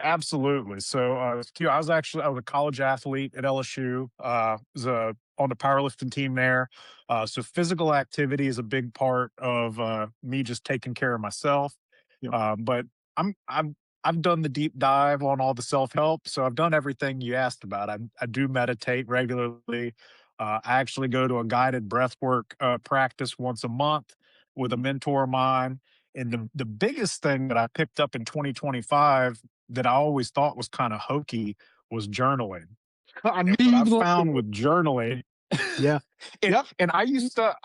absolutely. So, I was a college athlete at LSU. Was on the powerlifting team there. So physical activity is a big part of me just taking care of myself. Yep. But I've done the deep dive on all the self help. So I've done everything you asked about. I do meditate regularly. I actually go to a guided breathwork practice once a month with a Mhm. mentor of mine. And the biggest thing that I picked up in 2025 that I always thought was kind of hokey was journaling. I knew And what you I was going found there. with journaling, Yeah. and Yep. I used to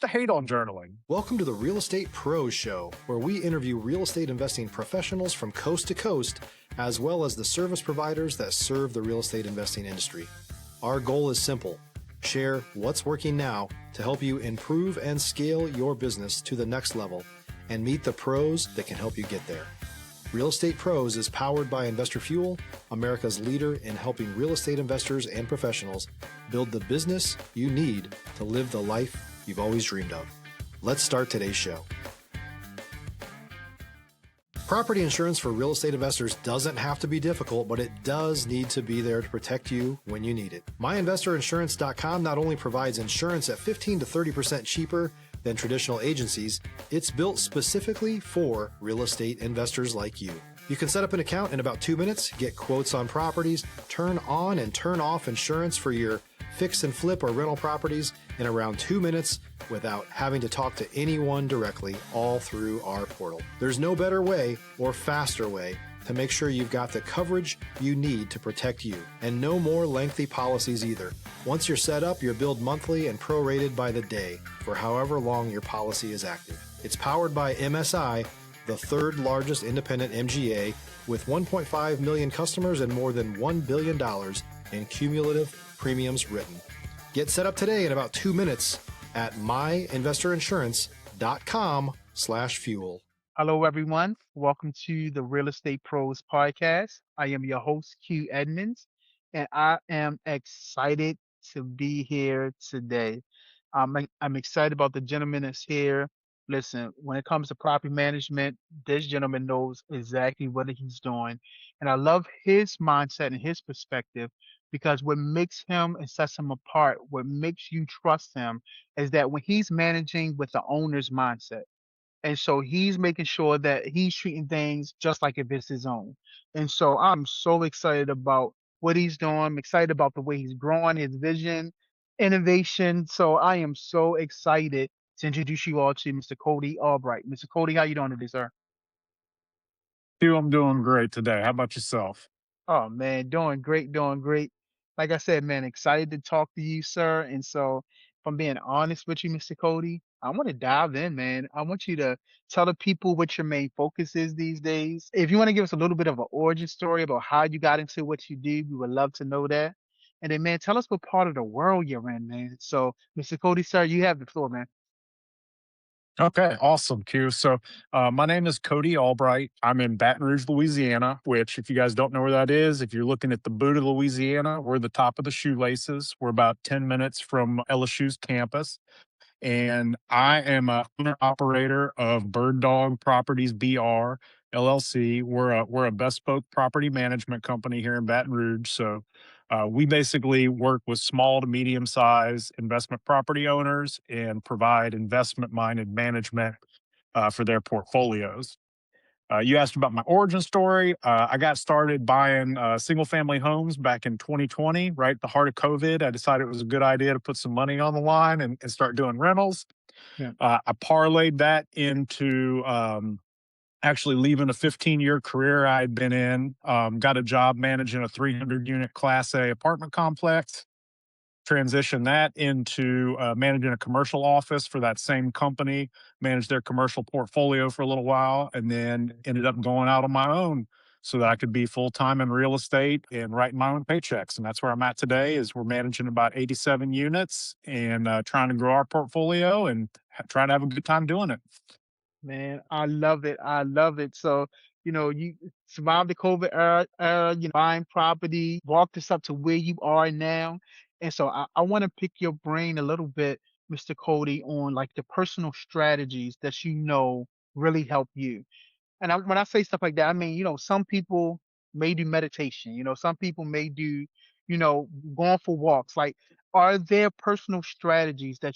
hate on journaling. Welcome to the Real Estate Pros Show, where we interview real estate investing professionals from coast to coast, as well as the service providers that serve the real estate investing industry. Our goal is simple: share what's working now to help you improve and scale your business to the next level and meet the pros that can help you get there. Real Estate Pros is powered by Investor Fuel, America's leader in helping real estate investors and professionals build the business you need to live the life you've always dreamed of. Let's start today's show. Property insurance for real estate investors doesn't have to be difficult, but it does need to be there to protect you when you need it. MyInvestorInsurance.com not only provides insurance at 15 to 30% cheaper than traditional agencies, it's built specifically for real estate investors like you. You can set up an account in about 2 minutes, get quotes on properties, turn on and turn off insurance for your fix and flip or rental properties in around 2 minutes without having to talk to anyone directly, all through our portal. There's no better way or faster way to make sure you've got the coverage you need to protect you, and no more lengthy policies either. Once you're set up, you're billed monthly and prorated by the day for however long your policy is active. It's powered by MSI, the third largest independent MGA, with 1.5 million customers and more than $1 billion in cumulative premiums written. Get set up today in about 2 minutes at myinvestorinsurance.com/fuel. Hello, everyone. Welcome to the Real Estate Pros podcast. I am your host, Q Edmonds, and I am excited to be here today. I'm excited about the gentleman that's here. Listen, when it comes to property management, this gentleman knows exactly what he's doing. And I love his mindset and his perspective because what makes him and sets him apart, what makes you trust him, is that when he's managing with the owner's mindset. And so he's making sure that he's treating things just like if it's his own. And so I'm so excited about what he's doing. I'm excited about the way he's growing, his vision, innovation. So I am so excited to introduce you all to Mr. Cody Albright. Mr. Cody, how you doing today, sir? Dude, I'm doing great today. How about yourself? Oh man, doing great, doing great. Like I said, man, excited to talk to you, sir. And so, if I'm being honest with you, Mr. Cody, I want to dive in, man. I want you to tell the people what your main focus is these days. If you want to give us a little bit of an origin story about how you got into what you do, we would love to know that. And then, man, tell us what part of the world you're in, man. So, Mr. Cody, sir, you have the floor, man. Okay, awesome, Q. So, my name is Cody Albright. I'm in Baton Rouge, Louisiana, which, if you guys don't know where that is, if you're looking at the boot of Louisiana, we're the top of the shoelaces. We're about 10 minutes from LSU's campus. And I am a owner operator of Bird Dog Properties BR LLC. We're a bespoke property management company here in Baton Rouge. So we basically work with small to medium size investment property owners and provide investment minded management for their portfolios. You asked about my origin story. I got started buying single family homes back in 2020, right at the heart of COVID. I decided it was a good idea to put some money on the line and start doing rentals. Yeah. I parlayed that into actually leaving a 15-year career I had been in, got a job managing a 300 unit Class A apartment complex, transition that into managing a commercial office for that same company, managed their commercial portfolio for a little while, and then ended up going out on my own so that I could be full time in real estate and writing my own paychecks. And that's where I'm at today. Is we're managing about 87 units and trying to grow our portfolio and trying to have a good time doing it. Man, I love it. I love it. So, you survived the COVID era, buying property, walked us up to where you are now. And so I want to pick your brain a little bit, Mr. Cody, on like the personal strategies that really help you. And when I say stuff like that, I mean, some people may do meditation, some people may do, going for walks. Like, are there personal strategies that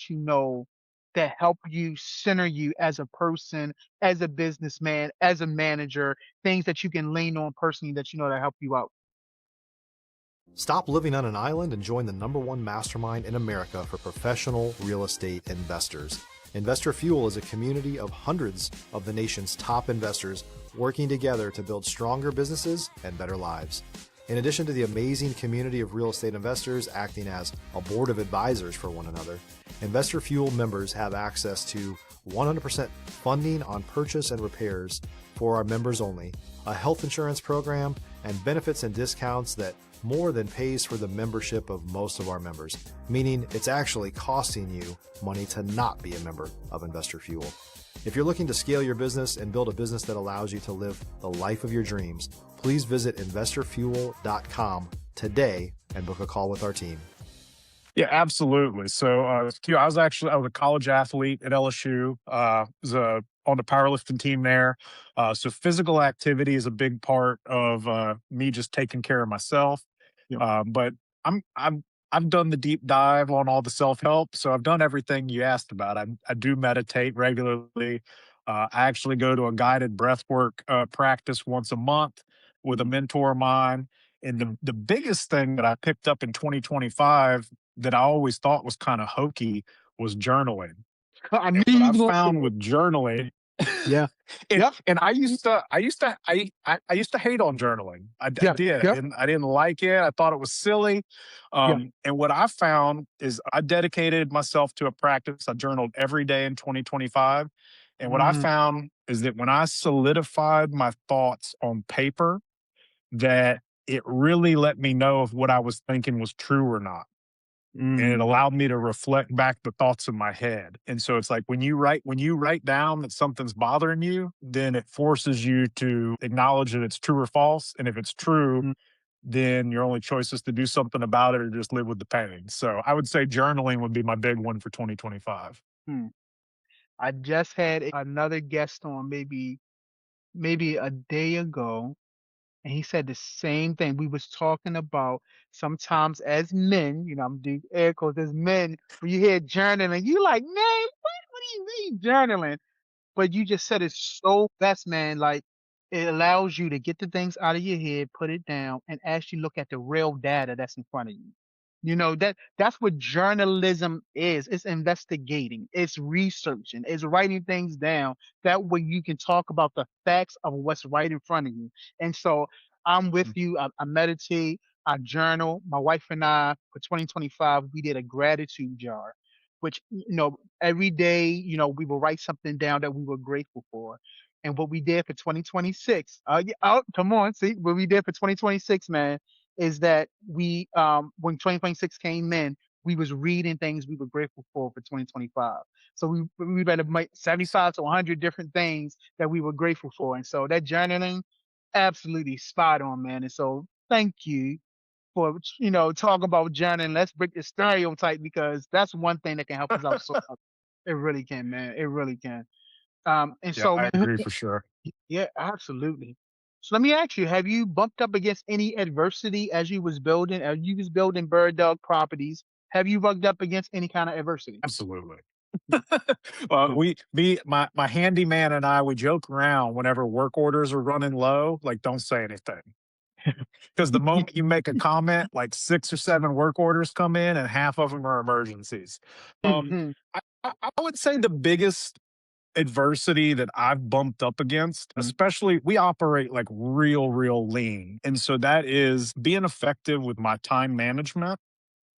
that help you center you as a person, as a businessman, as a manager, things that you can lean on personally that that help you out? Stop living on an island and join the #1 mastermind in America for professional real estate investors. Investor Fuel is a community of hundreds of the nation's top investors working together to build stronger businesses and better lives. In addition to the amazing community of real estate investors acting as a board of advisors for one another, Investor Fuel members have access to 100% funding on purchase and repairs for our members only, a health insurance program, and benefits and discounts that more than pays for the membership of most of our members, meaning it's actually costing you money to not be a member of Investor Fuel. If you're looking to scale your business and build a business that allows you to live the life of your dreams, please visit investorfuel.com today and book a call with our team. Yeah, absolutely. So, I was a college athlete at LSU. Was on the powerlifting team there. So, physical activity is a big part of me just taking care of myself. Yeah. But I've done the deep dive on all the self help. So, I've done everything you asked about. I do meditate regularly. I actually go to a guided breathwork practice once a month with a mentor of mine. And the biggest thing that I picked up in 2025 that I always thought was kind of hokey was journaling. I knew And what you I was gonna say found it. with journaling, Yeah. and, Yep. and I used to hate on journaling. I Yep. did. Yep. I didn't like it. I thought it was silly. Yep. And what I found is I dedicated myself to a practice. I journaled every day in 2025. And what I Mm-hmm. found is that when I solidified my thoughts on paper, that it really let me know if what I was thinking was true or not. And it Mm. allowed me to reflect back the thoughts in my head. And so it's like when you write down that something's bothering you, then it forces you to acknowledge that it's true or false. And if it's true, Mm. then your only choice is to do something about it or just live with the pain. So I would say journaling would be my big one for 2025. Mm. I just had another guest on maybe a day ago, and he said the same thing. We was talking about sometimes as men, I'm doing air quotes as men, when you hear journaling, you like, man, what do you mean journaling? But you just said it so best, man. Like, it allows you to get the things out of your head, put it down, and actually look at the real data that's in front of you. That's what journalism is. It's investigating, it's researching, it's writing things down. That way you can talk about the facts of what's right in front of you. And so I'm with you. I meditate, I journal. My wife and I, for 2025, we did a gratitude jar, which, every day, we will write something down that we were grateful for. And what we did for 2026, oh, come on, see, what we did for 2026, man, is that when 2026 came in, we was reading things we were grateful for 2025. So we read about 75 to 100 different things that we were grateful for. And so that journaling, absolutely spot on, man. And so thank you for talking about journaling. Let's break the stereotype because that's one thing that can help us out so much. It really can, man. It really can. And Yeah, so I agree for sure. yeah, absolutely. So let me ask you, have you bumped up against any adversity as you was building Bird Dog Properties? Have you bumped up against any kind of adversity? Absolutely. Cool. My handyman and I, we joke around whenever work orders are running low, like don't say anything. Because the moment you make a comment, like 6 or 7 work orders come in and half of them are emergencies. Mhm. I would say the biggest adversity that I've bumped up against, Mhm. especially we operate like real lean. And so that is being effective with my time management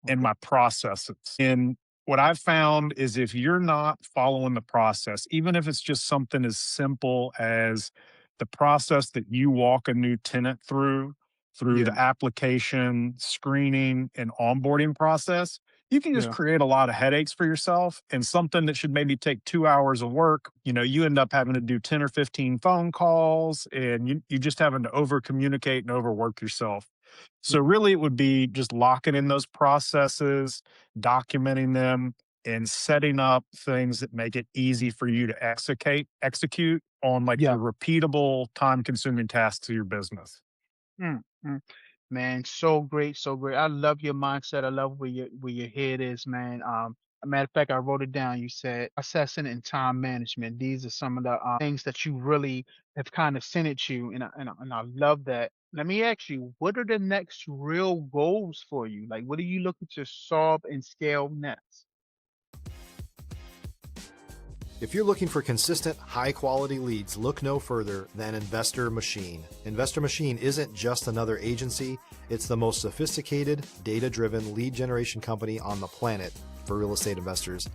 and Okay. my processes. And what I've found is if you're not following the process, even if it's just something as simple as the process that you walk a new tenant through Yeah. the application, screening, and onboarding process, you can just Yeah. create a lot of headaches for yourself and something that should maybe take 2 hours of work. You end up having to do 10 or 15 phone calls and you just having to over communicate and overwork yourself. Yeah. So really it would be just locking in those processes, documenting them, and setting up things that make it easy for you to execute on like the Yeah. repeatable time consuming tasks of your business. Mm, mm. Man, so great, so great. I love your mindset. I love where your head is, man. A matter of fact, I wrote it down. You said assessing and time management. These are some of the things that you really have kind of centered you, and I love that. Let me ask you, what are the next real goals for you? Like, what are you looking to solve and scale next? If you're looking for consistent, high quality leads, look no further than Investor Machine. Investor Machine isn't just another agency, it's the most sophisticated, data driven lead generation company on the planet for real estate investors,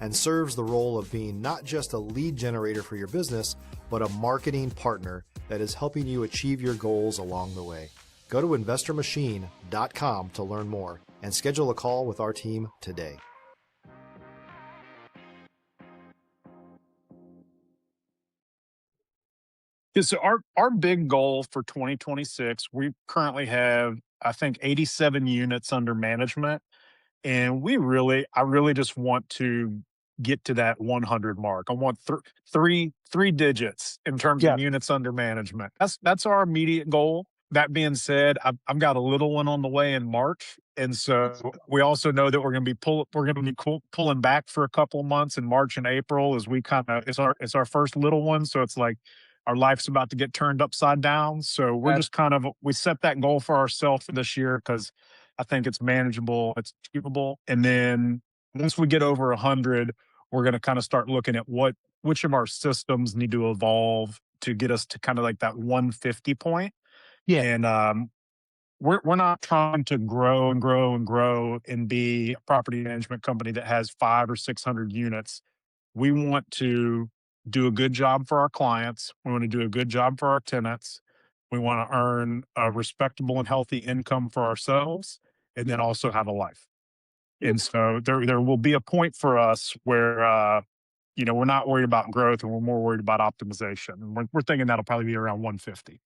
and serves the role of being not just a lead generator for your business, but a marketing partner that is helping you achieve your goals along the way. Go to investormachine.com to learn more and schedule a call with our team today. Yeah, so our big goal for 2026, we currently have, I think, 87 units under management, and I really just want to get to that 100 mark. I want three digits in terms of Yeah. units under management. That's our immediate goal. That being said, I've got a little one on the way in March, and so we also know that we're going to be pulling back for a couple of months in March and April as we kind of it's our first little one, so it's like our life's about to get turned upside down. So we're Ab- just we set that goal for ourselves for this year because I think it's manageable, it's achievable. And then once we get over 100, we're going to kind of start looking at which of our systems need to evolve to get us to kind of like that 150 point. yeah. And we're not trying to grow and grow and grow and be a property management company that has 500 or 600 units. We want to do a good job for our clients. We want to do a good job for our tenants. We want to earn a respectable and healthy income for ourselves, and then also have a life. And so there will be a point for us where we're not worried about growth and we're more worried about optimization. And we're thinking that'll probably be around 150.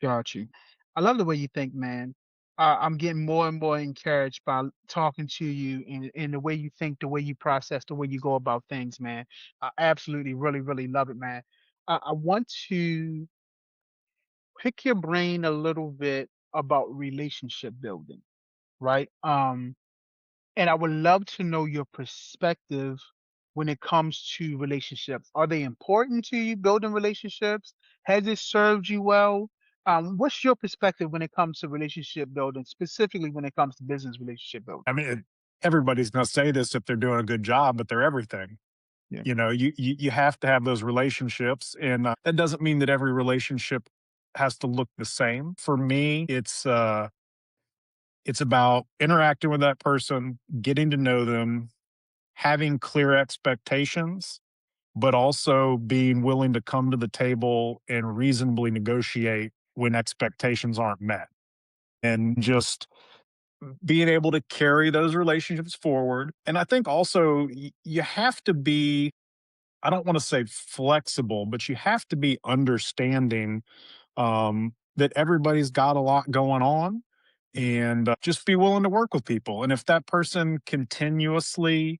Got you. I love the way you think, man. I'm getting more and more encouraged by talking to you and the way you think, the way you process, the way you go about things, man. I absolutely, really, really love it, man. I want to pick your brain a little bit about relationship building, right? And I would love to know your perspective when it comes to relationships. Are they important to you, building relationships? Has it served you well? What's your perspective when it comes to relationship building, specifically when it comes to business relationship building? I mean, everybody's going to say this if they're doing a good job, but they're everything. Yeah. You have to have those relationships, and that doesn't mean that every relationship has to look the same. For me, it's about interacting with that person, getting to know them, having clear expectations, but also being willing to come to the table and reasonably negotiate when expectations aren't met. And just being able to carry those relationships forward. And I think also you have to be, I don't want to say flexible, but you have to be understanding that everybody's got a lot going on, and just be willing to work with people. And if that person continuously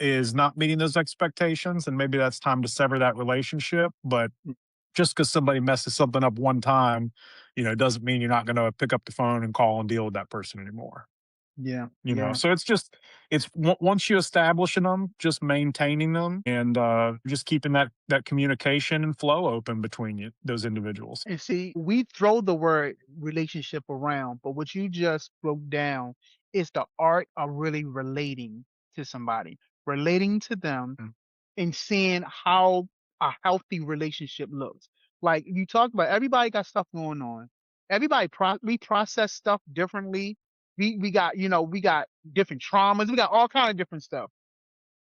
is not meeting those expectations, then maybe that's time to sever that relationship. But just because somebody messes something up one time, doesn't mean you're not going to pick up the phone and call and deal with that person anymore. Yeah. Yeah. So once you establish them, just maintaining them, and just keeping that communication and flow open between those individuals. And see, we throw the word relationship around, but what you just broke down is the art of really relating to somebody, relating to them Mm. and seeing how a healthy relationship looks. Like you talked about, everybody got stuff going on. We process stuff differently. We got we got different traumas. We got all kind of different stuff.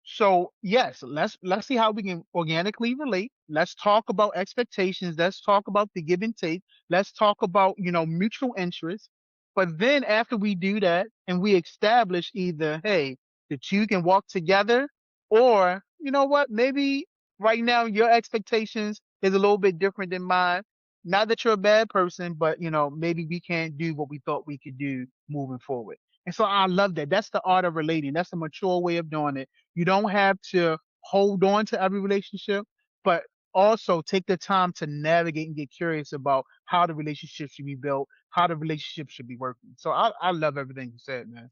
So yes, let's see how we can organically relate. Let's talk about expectations. Let's talk about the give and take. Let's talk about, mutual interests. But then after we do that and we establish either, hey, the two can walk together, or you know what, maybe right now your expectations is a little bit different than mine. Not that you're a bad person, but maybe we can't do what we thought we could do moving forward. And so I love that. That's the art of relating. That's the mature way of doing it. You don't have to hold on to every relationship, but also take the time to navigate and get curious about how the relationship should be built, how the relationship should be working. So I love everything you said, man.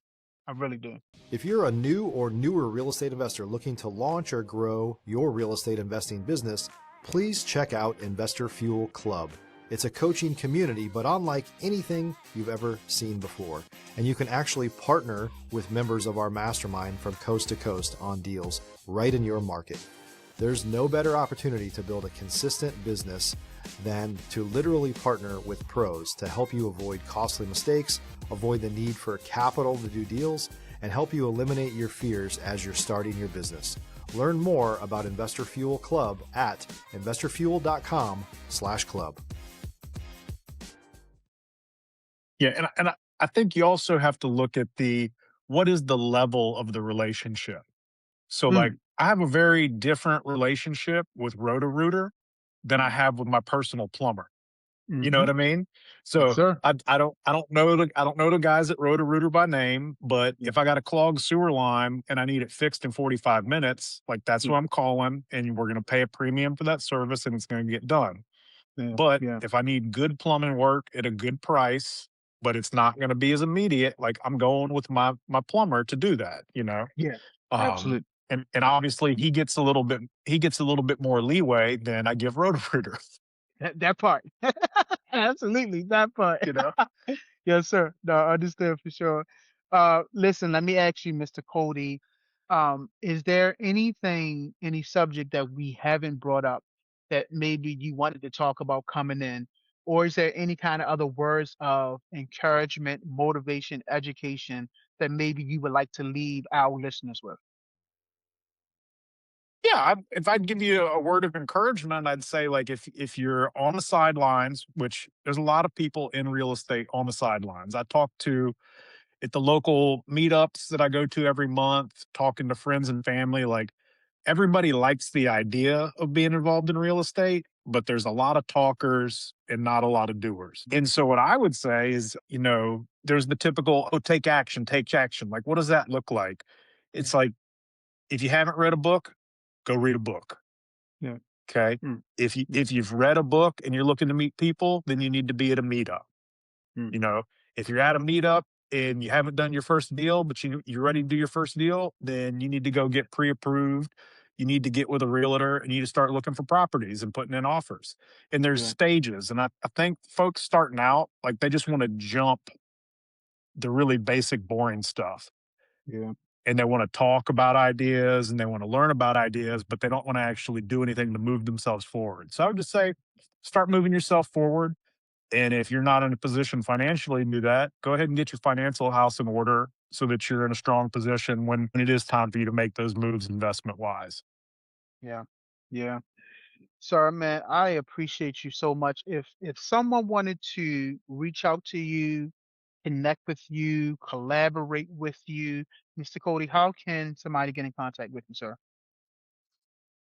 I really do. If you're a new or newer real estate investor looking to launch or grow your real estate investing business, please check out Investor Fuel Club. It's a coaching community, but unlike anything you've ever seen before. And you can actually partner with members of our mastermind from coast to coast on deals right in your market. There's no better opportunity to build a consistent business than to literally partner with pros to help you avoid costly mistakes, avoid the need for capital to do deals, and help you eliminate your fears as you're starting your business. Learn more about Investor Fuel Club at investorfuel.com/club. Yeah, and I think you also have to look at what is the level of the relationship. So, like, Mm, I have a very different relationship with Roto-Rooter than I mm, have with my personal plumber. You know mm-hmm. what I mean? Yes, So sir. I don't know the guys at Roto-Rooter by name, but Yeah, if I got a clogged sewer line and I need it fixed in 45 minutes, like that's yeah, who I'm calling, and we're gonna pay a premium for that service and it's gonna get done. yeah, But yeah, if I need good plumbing work at a good price, but it's not gonna be as immediate, like I'm going with my plumber to do that, you know? yeah. Um, Absolutely. and obviously he gets a little bit more leeway than I give Roto-Rooter, That part. Absolutely, that part. you know? Yes, sir. No, I understand for sure. Listen, let me ask you, Mr. Cody, is there anything, any subject that we haven't brought up that maybe you wanted to talk about coming in? Or is there any kind of other words of encouragement, motivation, education that maybe you would like to leave our listeners with? Yeah, if I'd give you a word of encouragement, I'd say like if you're on the sidelines, which there's a lot of people in real estate on the sidelines. I talk to at the local meetups that I go to every month, talking to friends and family, like everybody likes the idea of being involved in real estate, but there's a lot of talkers and not a lot of doers. And so what I would say is, there's the typical, oh, take action, take action. Like, what does that look like? Yeah, It's like if you haven't read a book, go read a book. yeah, Okay. mm, If you've read a book and you're looking to meet people, then you need to be at a meetup. mm, You know, if you're at a meetup and you haven't done your first deal, but you're ready to do your first deal, then you need to go get pre-approved. You need to get with a realtor and you need to start looking for properties and putting in offers. And there's yeah, stages. And I think folks starting out, like they just want to jump the really basic, boring stuff. yeah, And they want to talk about ideas and they want to learn about ideas, but they don't want to actually do anything to move themselves forward. So I would just say, start moving yourself forward. And if you're not in a position financially to do that, go ahead and get your financial house in order so that you're in a strong position when it is time for you to make those moves investment wise. yeah, yeah. Sir, man, I appreciate you so much. If someone wanted to reach out to you, connect with you, collaborate with you, Mr. Cody, how can somebody get in contact with you, sir?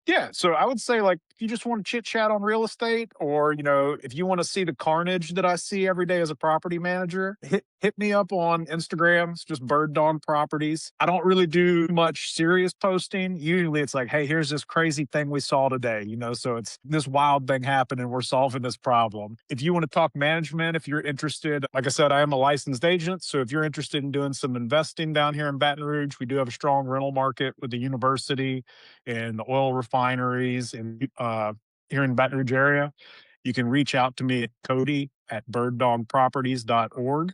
Yeah, so I would say, like, if you just want to chit chat on real estate, or if you want to see the carnage that I see every day as a property manager, hit me up on Instagram. It's just Bird Dog Properties. I don't really do much serious posting. Usually, it's like, hey, here's this crazy thing we saw today. So it's this wild thing happened, and we're solving this problem. If you want to talk management, if you're interested, like I said, I am a licensed agent. So if you're interested in doing some investing down here in Baton Rouge, we do have a strong rental market with the university and the oil refineries and here in Baton Rouge area. You can reach out to me at Cody at birddogproperties.org.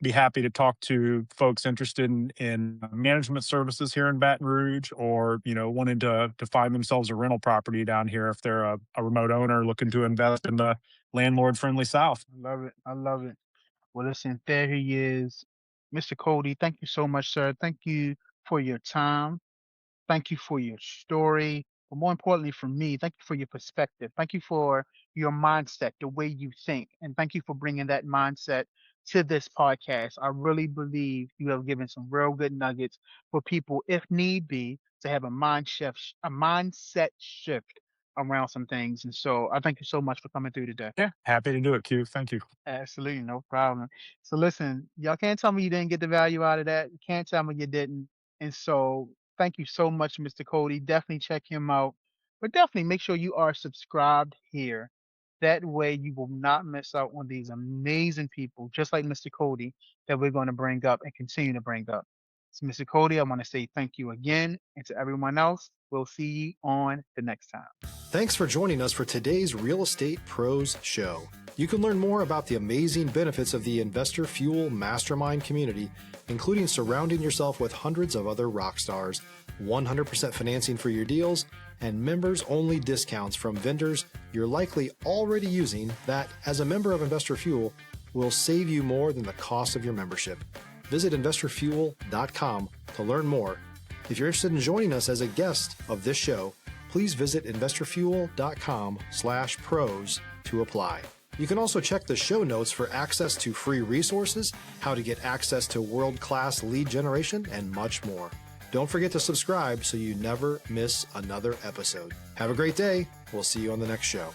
Be happy to talk to folks interested in management services here in Baton Rouge, or wanting to find themselves a rental property down here if they're a remote owner looking to invest in the landlord friendly South. I love it. I love it. Well, listen, there he is. Mr. Cody, thank you so much, sir. Thank you for your time. Thank you for your story. But more importantly, for me, thank you for your perspective. Thank you for your mindset, the way you think. And thank you for bringing that mindset to this podcast. I really believe you have given some real good nuggets for people, if need be, to have a mindset shift around some things. And so I thank you so much for coming through today. Yeah, happy to do it, Q. Thank you. Absolutely, no problem. So listen, y'all can't tell me you didn't get the value out of that. You can't tell me you didn't. And so thank you so much, Mr. Cody. Definitely check him out. But definitely make sure you are subscribed here. That way you will not miss out on these amazing people, just like Mr. Cody, that we're going to bring up and continue to bring up. So Mr. Cody, I want to say thank you again. And to everyone else, we'll see you on the next time. Thanks for joining us for today's Real Estate Pros Show. You can learn more about the amazing benefits of the Investor Fuel Mastermind community, including surrounding yourself with hundreds of other rock stars, 100% financing for your deals, and members-only discounts from vendors you're likely already using that, as a member of Investor Fuel, will save you more than the cost of your membership. Visit investorfuel.com to learn more. If you're interested in joining us as a guest of this show, please visit investorfuel.com/pros to apply. You can also check the show notes for access to free resources, how to get access to world-class lead generation, and much more. Don't forget to subscribe so you never miss another episode. Have a great day. We'll see you on the next show.